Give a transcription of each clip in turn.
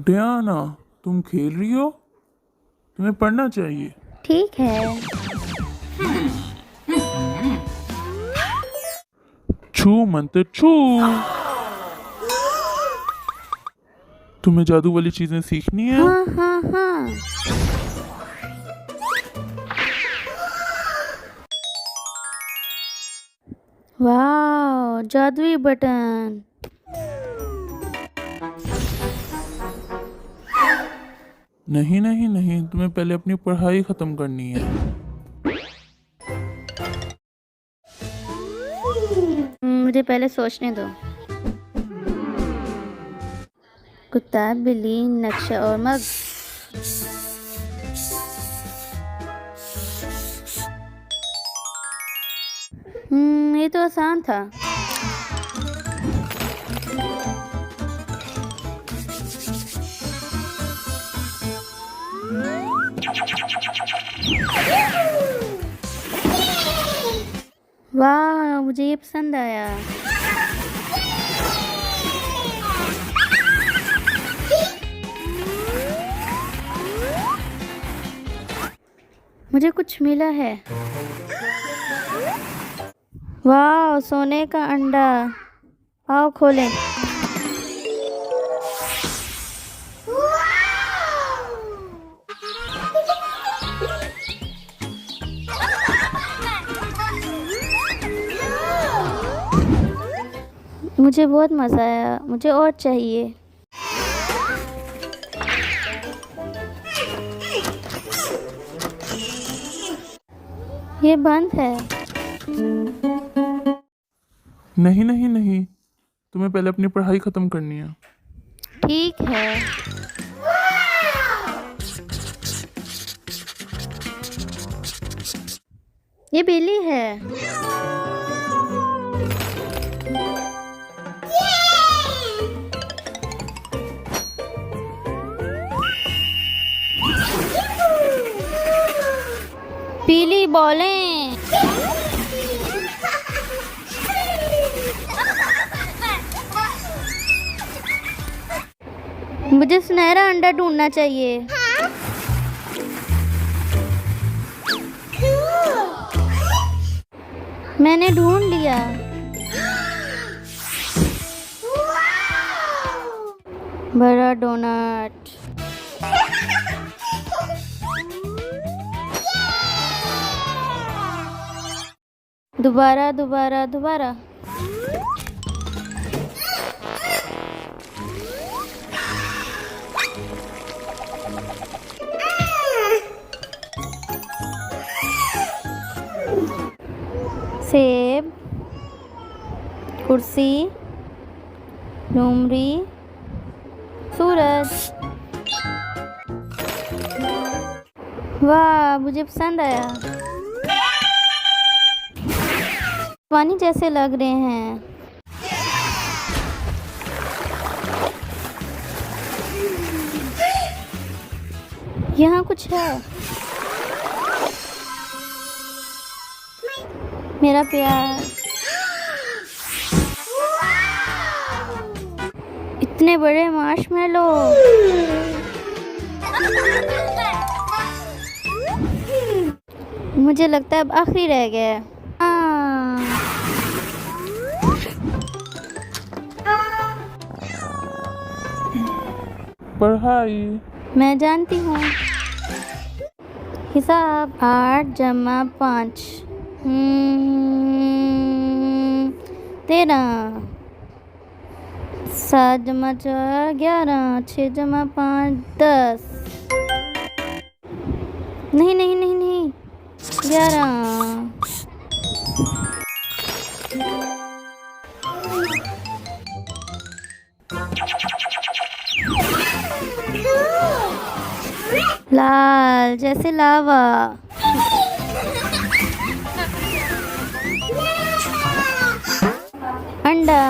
Diana, तुम खेल रही हो? तुम्हें पढ़ना चाहिए। ठीक है। छू मंतर छू। तुम्हें जादू वाली चीजें सीखनी है? हाँ हाँ हाँ। वाह, जादुई बटन। नहीं नहीं नहीं, तुम्हें पहले अपनी पढ़ाई खत्म करनी है। मुझे पहले सोचने दो। कुत्ता, बिल्ली, नक्शा और मग। ये तो आसान था। वाह, मुझे ये पसंद आया। मुझे कुछ मिला है। वाह, सोने का अंडा। आओ खोलें। मुझे बहुत मज़ा आया, मुझे और चाहिए। ये बंद है। नहीं नहीं नहीं, तुम्हें पहले अपनी पढ़ाई खत्म करनी है। ठीक है। ये बिल्ली है। पीली बॉलें। मुझे सुनहरा अंडा ढूंढना चाहिए। मैंने ढूंढ लिया। बड़ा डोनट। दोबारा दोबारा दोबारा। सेब, कुर्सी, डूमरी, सूरज। वाह, मुझे पसंद आया। पानी जैसे लग रहे हैं। यहाँ कुछ है। मेरा प्यार। इतने बड़े मार्शमेलो। मुझे लगता है अब आखिरी रह गया है। पढ़ाई। मैं जानती हूँ। हिसाब 8 जमा 5 13। 7 जमा 4 11। 6 जमा 5 10। नहीं नहीं नहीं नहीं, 11। लाल जैसे लावा। अंडा।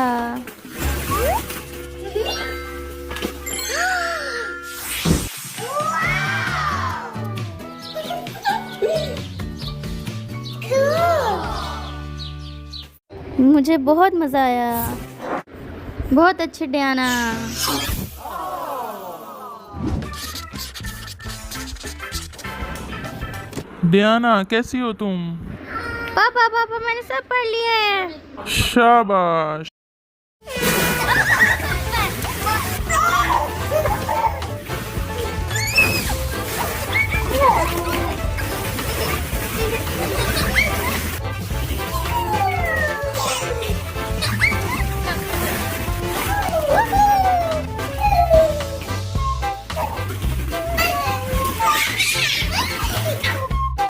मुझे बहुत मज़ा आया। बहुत अच्छी डियाना। डियाना कैसी हो तुम? पापा पापा मैंने सब पढ़ लिया है। शाबाश।